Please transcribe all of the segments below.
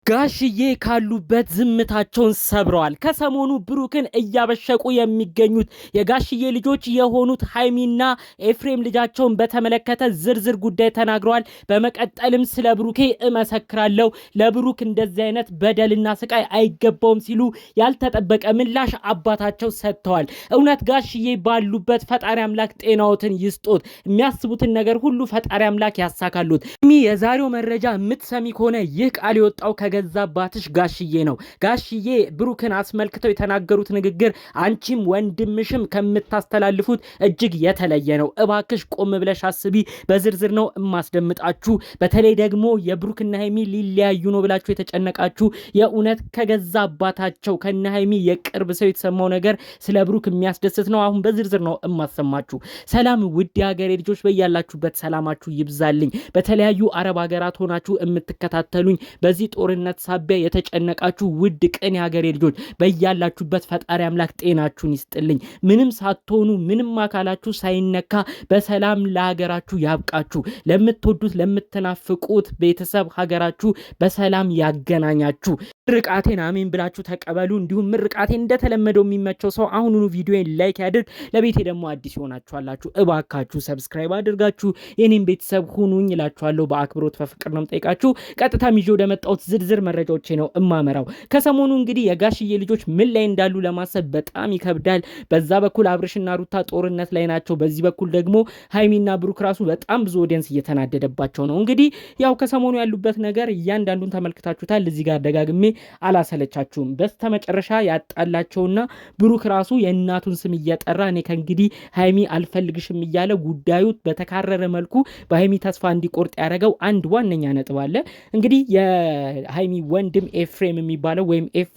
ጋሽዬ ካሉበት ዝምታቸውን ሰብረዋል። ከሰሞኑ ብሩክን እያበሸቁ የሚገኙት የጋሽዬ ልጆች የሆኑት ሃይሚና ኤፍሬም ልጃቸውን በተመለከተ ዝርዝር ጉዳይ ተናግረዋል። በመቀጠልም ስለ ብሩኬ እመሰክራለሁ፣ ለብሩክ እንደዚህ አይነት በደልና ስቃይ አይገባውም ሲሉ ያልተጠበቀ ምላሽ አባታቸው ሰጥተዋል። እውነት ጋሽዬ ባሉበት ፈጣሪ አምላክ ጤናዎትን ይስጦት፣ የሚያስቡትን ነገር ሁሉ ፈጣሪ አምላክ ያሳካሉት። የዛሬው መረጃ የምትሰሚ ከሆነ ይህ ቃል የወጣው ገዛ አባትሽ ጋሽዬ ነው። ጋሽዬ ብሩክን አስመልክተው የተናገሩት ንግግር አንቺም ወንድምሽም ከምታስተላልፉት እጅግ የተለየ ነው። እባክሽ ቆም ብለሽ አስቢ። በዝርዝር ነው እማስደምጣችሁ። በተለይ ደግሞ የብሩክና ሃይሚ ሊለያዩ ነው ብላችሁ የተጨነቃችሁ የእውነት ከገዛ አባታቸው ከነ ሃይሚ የቅርብ ሰው የተሰማው ነገር ስለ ብሩክ የሚያስደስት ነው። አሁን በዝርዝር ነው እማሰማችሁ። ሰላም ውድ ሀገሬ ልጆች፣ በያላችሁበት ሰላማችሁ ይብዛልኝ። በተለያዩ አረብ ሀገራት ሆናችሁ የምትከታተሉኝ በዚህ ጦርነት ሳቢያ የተጨነቃችሁ ውድ ቅን የሀገሬ ልጆች በያላችሁበት ፈጣሪ አምላክ ጤናችሁን ይስጥልኝ። ምንም ሳትሆኑ ምንም አካላችሁ ሳይነካ በሰላም ለሀገራችሁ ያብቃችሁ። ለምትወዱት ለምትናፍቁት ቤተሰብ ሀገራችሁ በሰላም ያገናኛችሁ። ምርቃቴን አሜን ብላችሁ ተቀበሉ። እንዲሁም ምርቃቴን እንደተለመደው የሚመቸው ሰው አሁኑኑ ቪዲዮን ላይክ ያድርግ። ለቤቴ ደግሞ አዲስ ይሆናችኋላችሁ እባካችሁ ሰብስክራይብ አድርጋችሁ የኔም ቤተሰብ ሁኑኝ እላችኋለሁ። በአክብሮት በፍቅር ነው የምጠይቃችሁ። ቀጥታ ይዤ ወደ መጣሁት ዝርዝር መረጃዎቼ ነው እማመራው። ከሰሞኑ እንግዲህ የጋሽዬ ልጆች ምን ላይ እንዳሉ ለማሰብ በጣም ይከብዳል። በዛ በኩል አብርሽና ሩታ ጦርነት ላይ ናቸው። በዚህ በኩል ደግሞ ሃይሚና ብሩክ ራሱ በጣም ብዙ ኦዲየንስ እየተናደደባቸው ነው። እንግዲህ ያው ከሰሞኑ ያሉበት ነገር እያንዳንዱን ተመልክታችሁታል። እዚህ ጋር ደጋግሜ አላሰለቻችሁም። በስተመጨረሻ ያጣላቸውና ብሩክ ራሱ የእናቱን ስም እየጠራ እኔ ከእንግዲህ ሃይሚ አልፈልግሽም እያለ ጉዳዩ በተካረረ መልኩ በሃይሚ ተስፋ እንዲቆርጥ ያደረገው አንድ ዋነኛ ነጥብ አለ። እንግዲህ የሃይሚ ወንድም ኤፍሬም የሚባለው ወይም ኤፋ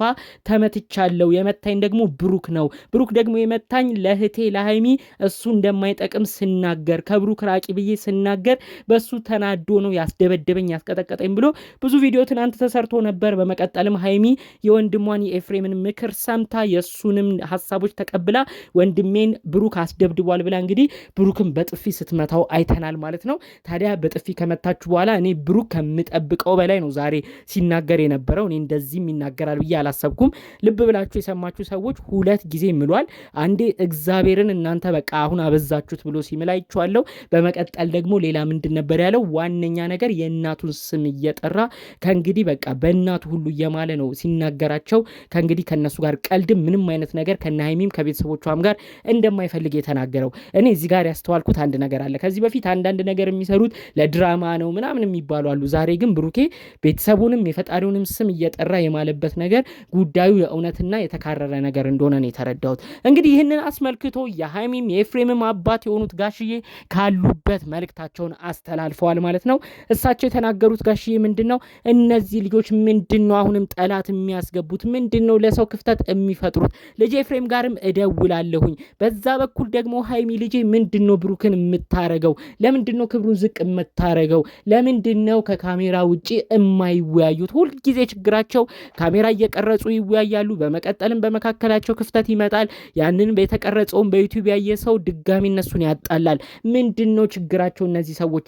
ተመትቻለው፣ የመታኝ ደግሞ ብሩክ ነው። ብሩክ ደግሞ የመታኝ ለህቴ ለሃይሚ እሱ እንደማይጠቅም ስናገር፣ ከብሩክ ራቂ ብዬ ስናገር በሱ ተናዶ ነው ያስደበደበኝ ያስቀጠቀጠኝ ብሎ ብዙ ቪዲዮ ትናንት ተሰርቶ ነበር። በመቀጠልም ሃይሚ የወንድሟን የኤፍሬምን ምክር ሰምታ የሱንም ሐሳቦች ተቀብላ ወንድሜን ብሩክ አስደብድቧል ብላ እንግዲህ ብሩክን በጥፊ ስትመታው አይተናል ማለት ነው። ታዲያ በጥፊ ከመታችሁ በኋላ እኔ ብሩክ ከምጠብቀው በላይ ነው ዛሬ ሲናገር የነበረው። እኔ እንደዚህም ይናገራል ብዬ አላሰብኩም። ልብ ብላችሁ የሰማችሁ ሰዎች ሁለት ጊዜ ምሏል። አንዴ እግዚአብሔርን እናንተ በቃ አሁን አበዛችሁት ብሎ ሲምል አይቼዋለሁ። በመቀጠል ደግሞ ሌላ ምንድን ነበር ያለው? ዋነኛ ነገር የእናቱን ስም እየጠራ ከእንግዲህ በቃ በእናቱ ሁሉ እየማለ ነው ሲናገራቸው። ከእንግዲህ ከነሱ ጋር ቀልድም ምንም አይነት ነገር ከነ ሃይሚም ከቤተሰቦቿም ጋር እንደማይፈልግ የተናገረው። እኔ እዚህ ጋር ያስተዋልኩት አንድ ነገር አለ። ከዚህ በፊት አንዳንድ ነገር የሚሰሩት ለድራማ ነው ምናምን የሚባሉ አሉ። ዛሬ ግን ብሩኬ ቤተሰቡንም የፈጣሪውንም ስም እየጠራ የማለበት ነገር ጉዳዩ የእውነትና የተካረረ ነገር እንደሆነ ነው የተረዳሁት። እንግዲህ ይህንን አስመልክቶ የሃይሚም የኤፍሬምም አባት የሆኑት ጋሽዬ ካሉበት መልእክታቸውን አስተላልፈዋል ማለት ነው። እሳቸው የተናገሩት ጋሽዬ ምንድነው? እነዚህ ልጆች ምንድነው አሁንም ጠላት የሚያስገቡት? ምንድነው ለሰው ክፍተት የሚፈጥሩት? ልጄ ኤፍሬም ጋርም እደውላለሁኝ። በዛ በኩል ደግሞ ሃይሚ ልጄ ምንድነው ብሩክን የምታረገው? ለምንድነው ክብሩን ዝቅ የምታረገው? ለምንድነው ከካሜራ ውጪ የማይወያዩት? ሁልጊዜ ችግራቸው ካሜራ እየቀረጹ ይወያያሉ። በመቀጠልም በመካከላቸው ክፍተት ይመጣል። ያንን የተቀረጸውን በዩቲዩብ ያየ ሰው ድጋሚ እነሱን ያጣላል። ምንድነው ችግራቸው እነዚህ ሰዎች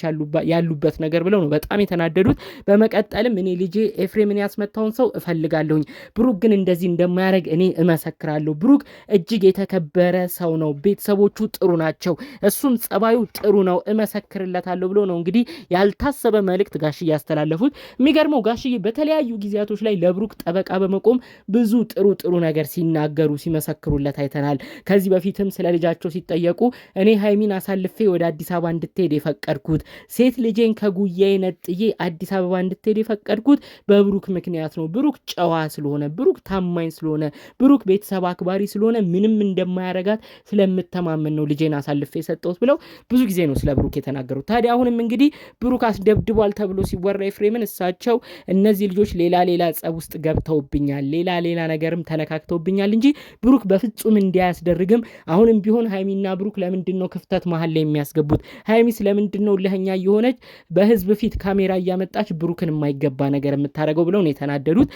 ያሉበት ነገር ብለው ነው በጣም የተናደዱት። በመቀጠልም እኔ ልጄ ኤፍሬምን ያስመታውን ሰው እፈልጋለሁኝ፣ ብሩክ ግን እንደዚህ እንደማያደርግ እኔ እመሰክራለሁ። ብሩክ እጅግ የተከበረ ሰው ነው። ቤተሰቦቹ ጥሩ ናቸው። እሱም ጸባዩ ጥሩ ነው፣ እመሰክርለታለሁ ብሎ ነው እንግዲህ ያልታሰበ መልእክት ጋሽዬ ያስተላለፉት። የሚገርመው ጋሽዬ በተለያዩ ጊዜያቶች ላይ ለብሩክ ጠበቃ በመቆም ብዙ ጥሩ ነገር ሲናገሩ ሲመሰክሩለት አይተናል። ከዚህ በፊትም ስለ ልጃቸው ሲጠየቁ እኔ ሃይሚን አሳልፌ ወደ አዲስ አበባ እንድትሄድ የፈቀድኩት፣ ሴት ልጄን ከጉያዬ ነጥዬ አዲስ አበባ እንድትሄድ የፈቀድኩት በብሩክ ምክንያት ነው። ብሩክ ጨዋ ስለሆነ፣ ብሩክ ታማኝ ስለሆነ፣ ብሩክ ቤተሰብ አክባሪ ስለሆነ ምንም እንደማያረጋት ስለምተማመን ነው ልጄን አሳልፌ የሰጠሁት ብለው ብዙ ጊዜ ነው ስለ ብሩክ የተናገሩት። ታዲያ አሁንም እንግዲህ ብሩክ አስደብድቧል ተብሎ ሲወራ ኤፍሬምን እሳቸው እነዚህ ልጆች ሌላ ጸብ ውስጥ ገብተውብኛል፣ ሌላ ነገርም ተነካክተውብኛል እንጂ ብሩክ በፍጹም እንዲያስደርግም። አሁንም ቢሆን ሃይሚና ብሩክ ለምንድነው ክፍተት መሀል ላይ የሚያስገቡት? ሃይሚስ ለምንድነው ለህኛ የሆነች በህዝብ ፊት ካሜራ እያመጣች ብሩክን የማይገባ ነገር የምታደርገው ብለው ነው የተናደዱት። የተናገሩት።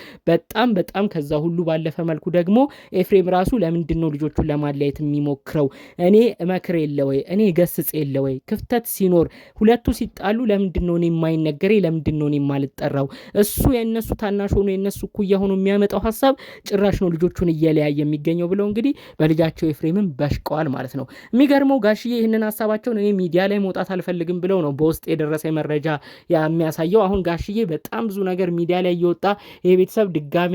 በጣም ከዛ ሁሉ ባለፈ መልኩ ደግሞ ኤፍሬም ራሱ ለምንድነው ልጆቹን ለማለያየት የሚሞክረው? እኔ እመክር የለ ወይ? እኔ ገስጽ የለ ወይ? ክፍተት ሲኖር ሁለቱ ሲጣሉ ለምንድነው እኔ የማይነገረኝ? ለምንድነው እኔ የማልጠራው? እሱ የነሱ ታናሽ ሆኖ የነሱ እኩያ ሆኖ የሚያመጣው ሐሳብ ጭራሽ ነው ልጆቹን እየለያየ የሚገኘው ብለው እንግዲህ በልጃቸው ኤፍሬምም በሽቀዋል ማለት ነው። የሚገርመው ጋሽዬ ይህንን ሐሳባቸውን እኔ ሚዲያ ላይ መውጣት አልፈልግም ብለው ነው በውስጥ የደረሰ መረጃ የሚያሳየው። አሁን ጋሽዬ በጣም ብዙ ነገር ሚዲያ ላይ እየወጣ ይሄ ቤተሰብ ድጋሜ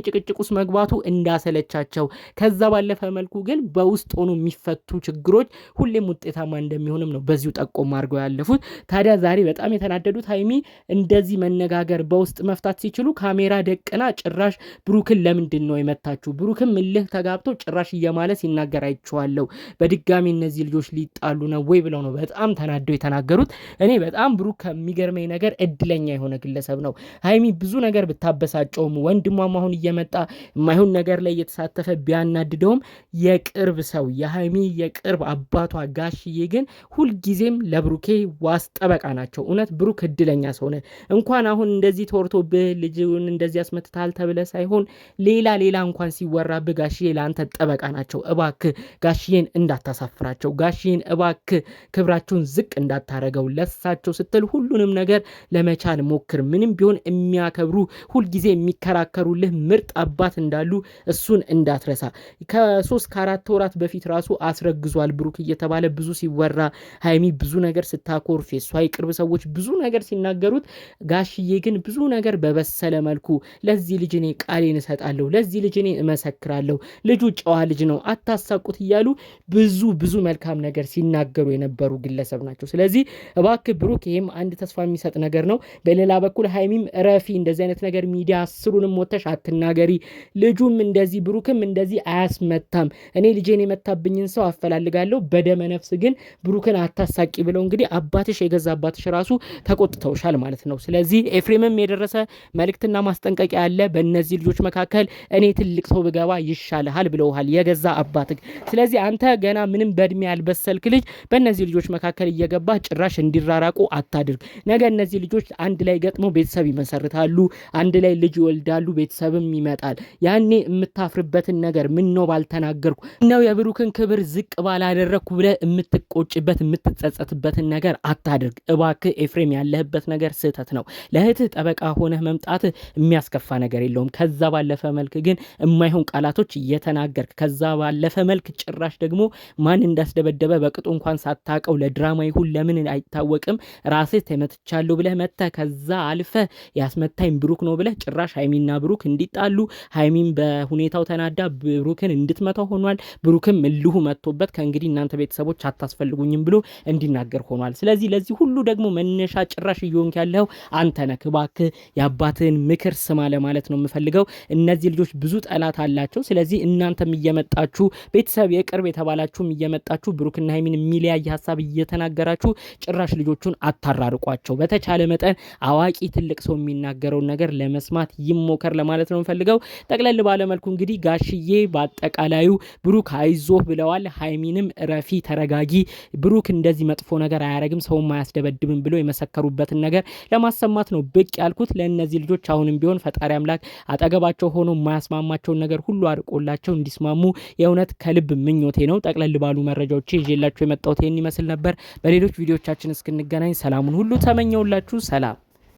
ጭቅጭቅ ውስጥ መግባቱ እንዳሰለቻቸው ከዛ ባለፈ መልኩ ግን በውስጥ ሆኖ የሚፈቱ ችግሮች ሁሌም ውጤታማ እንደሚሆንም ነው በዚሁ ጠቆም አድርገው ያለፉት። ታዲያ ዛሬ በጣም የተናደዱት ሀይሚ እንደዚህ መነጋገር በውስጥ መፍታት ሲችሉ ካሜራ ደቅና ጭራሽ ብሩክን ለምንድን ነው የመታችሁ? ብሩክም እልህ ተጋብቶ ጭራሽ እየማለ ሲናገር አይቼዋለሁ። በድጋሚ እነዚህ ልጆች ሊጣሉ ነው ወይ ብለው ነው በጣም ተናደው የተናገሩት። እኔ በጣም ብሩክ ከሚገርመኝ ነገር እድለኛ የሆነ ግለሰብ ነው። ሀይሚ ብዙ ነገር ብታበሳጨውም ወንድሟም አሁን እየመጣ የማይሆን ነገር ላይ እየተሳተፈ ቢያናድደውም የቅርብ ሰው የሀይሚ የቅርብ አባቷ ጋሽዬ ግን ሁልጊዜም ለብሩኬ ዋስ ጠበቃ ናቸው። እውነት ብሩክ እድለኛ ሰው ነህ። እንኳን አሁን እንደዚህ ተወርቶብህ ልጅውን እንደዚህ ያስመትታል ተብለ ሳይሆን ሌላ እንኳን ሲወራብህ ጋሽዬ ለአንተ ጠበቃ ናቸው። እባክህ ጋሽዬን እንዳታሳፍራቸው፣ ጋሽዬን እባክህ ክብራቸውን ዝቅ እንዳታረገው፣ ለሳቸው ስትል ሁሉንም ነገር ለመቻል ሞክር። ምንም ቢሆን የሚያከብሩ ሁልጊዜ የሚከራከሩልህ ምርጥ አባት እንዳሉ እሱን እንዳትረሳ። ከ3-4 ወራት በፊት ራሱ አስረግዟል ብሩክ እየተባለ ብዙ ሲወራ ሀይሚ ብዙ ነገር ስታኮርፍ የሷ የቅርብ ሰዎች ብዙ ነገር ሲናገሩት፣ ጋሽዬ ግን ብዙ ነገር በበሰለ መልኩ ለዚህ ልጅ እኔ ቃሌን እሰጣለሁ፣ ለዚህ ልጅ እኔ እመሰክራለሁ፣ ልጁ ጨዋ ልጅ ነው አታሳቁት እያሉ ብዙ መልካም ነገር ሲናገሩ የነበሩ ግለሰብ ናቸው። ስለዚህ እባክህ ብሩክ ይሄም አንድ ተስፋ የሚሰጥ ነገር ነው። በሌላ በኩል ሀይሚም ረፊ እንደዚህ አይነት ነገር ሚዲያ አስሩንም ሞተሽ አትናገሪ፣ ልጁም እንደዚህ ብሩክም እንደዚህ አያስመታም፣ እኔ ልጄን የመታብኝን ሰው አፈላልጋለሁ፣ በደመ ነፍስ ግን ብሩክን አታሳቂ ብለው እንግዲህ አባትሽ የገዛ አባትሽ ራሱ ተቆጥተውሻል ማለት ነው። ስለዚህ ኤፍሬምም የደረሰ መልእክትና ማስጠንቀቂያ ያለ በእነዚህ ልጆች መካከል እኔ ትልቅ ሰው ብገባ ይሻልሃል ብለውሃል የገዛ አባትህ። ስለዚህ አንተ ገና ምንም በእድሜ ያልበሰልክ ልጅ በእነዚህ ልጆች መካከል እየገባ ጭራሽ እንዲራራቁ አታድርግ። ነገ እነዚህ ልጆች አንድ ላይ ገጥመው ቤተሰብ ይመሰርታሉ፣ አንድ ላይ ልጅ ይወልዳሉ፣ ቤተሰብም ይመጣል። ያኔ የምታፍርበትን ነገር ምን ነው ባልተናገርኩ ነው የብሩክን ክብር ዝቅ ባላደረግኩ ብለህ የምትቆጭበት የምትጸጸትበትን ነገር አታድርግ። እባክህ ኤፍሬም ያለህበት ነገር ስህተት ነው። ለእህትህ ጠበቃ ሆነህ መምጣት የሚያስከፋ ነገር የለውም። ከዛ ባለፈ መልክ ግን የማይሆን ቃላቶች እየተናገርክ ከዛ ባለፈ መልክ ጭራሽ ደግሞ ማን እንዳስደበደበ በቅጡ እንኳን ሳታቀው ለድራማ ይሁን ለምን አይታወቅም ራስህ ተመትቻለሁ ብለህ መተህ ከዛ አልፈ ያስመታኝ ብሩክ ነው ብለህ ጭራሽ ሀይሚና ብሩክ እንዲጣሉ ሀይሚን በሁኔታው ተናዳ ብሩክን እንድትመታው ሆኗል። ብሩክም እልሁ መጥቶበት ከእንግዲህ እናንተ ቤተሰቦች አታስፈልጉኝም ብሎ እንዲናገር ሆኗል። ስለዚህ ለዚህ ሁሉ ደግሞ መነሻ ጭራሽ እየሆንክ ያለው አንተ ነህ። እባክህ የአባትህን ምክር ስማ ለማለት ነው የምፈልገው። እነዚህ ልጆች ብዙ ጠላት አላቸው። ስለዚህ እናንተም እየመጣችሁ ቤተሰብ የቅርብ የተባላችሁም እየመጣችሁ ብሩክና ሀይሚን የሚለያይ ሀሳብ እየተናገራችሁ ጭራሽ ልጆቹን አታራርቋቸው። በተቻለ መጠን አዋቂ ትልቅ ሰው የሚናገረውን ነገር ለመስማት ይሞከር ለማለት ነው የምፈልገው። ጠቅለል ባለመልኩ እንግዲህ ጋሽዬ በአጠቃላዩ ብሩክ አይዞህ ብለዋል። ሀይሚንም ረፊ ተረጋጊ፣ ብሩክ እንደዚህ መጥፎ ነገር አያረግም ሰውም አያስደበድብም ብሎ የመሰከሩበትን ነገር ለማሰማት ነው ብቅ ያልኩት። ለእነዚህ ልጆች አሁንም ቢሆን ፈጣሪ አምላክ አጠገባቸው ሆኖ የማያስማማቸውን ነገር ሁሉ አርቆላቸው እንዲስማሙ የእውነት ከልብ ምኞቴ ነው። ጠቅለል ባሉ መረጃዎች ይዤላችሁ የመጣሁት ይህን ይመስል ነበር። በሌሎች ቪዲዮቻችን እስክንገናኝ ሰላሙን ሁሉ ተመኘውላችሁ። ሰላም።